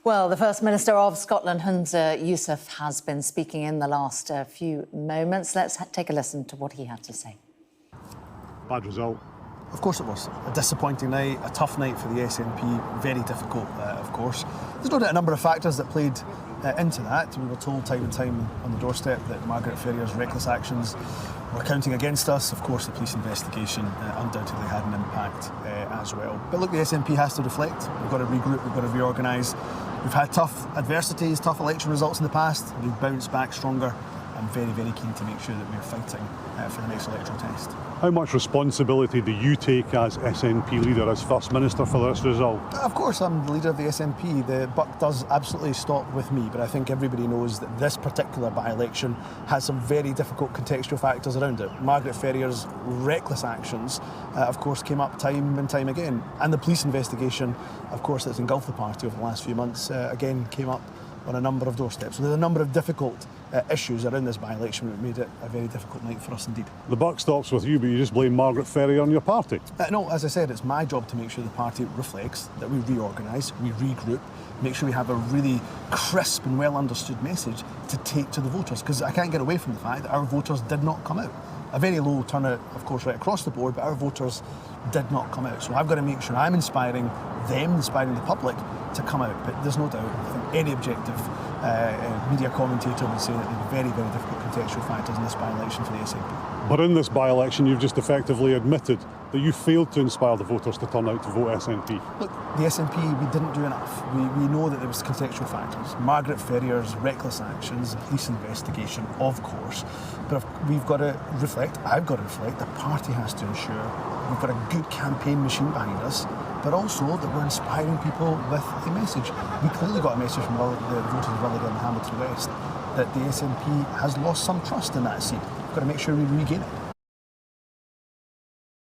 Well, the First Minister of Scotland, Yousaf, has been speaking in the last few moments. Let's take a listen to what he had to say. Bad result. Of course it was. A disappointing night, a tough night for the SNP, very difficult, of course. There's no doubt a number of factors that played into that. We were told time and time on the doorstep that Margaret Ferrier's reckless actions were counting against us. Of course, the police investigation undoubtedly had an impact as well. But look, the SNP has to reflect. We've got to regroup, we've got to reorganise. We've had tough adversities, tough election results in the past. We've bounced back stronger. I'm very, very keen to make sure that we're fighting for the next electoral test. How much responsibility do you take as SNP leader, as First Minister, for this result? Of course, I'm the leader of the SNP. The buck does absolutely stop with me, but I think everybody knows that this particular by-election has some very difficult contextual factors around it. Margaret Ferrier's reckless actions, of course, came up time and time again. And the police investigation, of course, that's engulfed the party over the last few months, again came up on a number of doorsteps. So there's a number of difficult issues around this by-election that made it a very difficult night for us indeed. The buck stops with you, but you just blame Margaret Ferrier on your party. No, as I said, it's my job to make sure the party reflects, that we reorganise, we regroup, make sure we have a really crisp and well understood message to take to the voters, because I can't get away from the fact that our voters did not come out. A very low turnout, of course, right across the board, but our voters did not come out. So I've got to make sure I'm inspiring them, inspiring the public to come out. But there's no doubt, I think any objective media commentator would say that there are very, very difficult contextual factors in this by-election for the SNP. But in this by-election, you've just effectively admitted that you failed to inspire the voters to turn out to vote SNP. Look, the SNP, we didn't do enough. We know that there was contextual factors. Margaret Ferrier's reckless actions, the police investigation, of course. But we've got to reflect, I've got to reflect, the party has to ensure we've got a good campaign machine behind us, but also that we're inspiring people with a message. We clearly got a message from the voters of Rutherglen and Hamilton West that the SNP has lost some trust in that seat. We've got to make sure we regain it.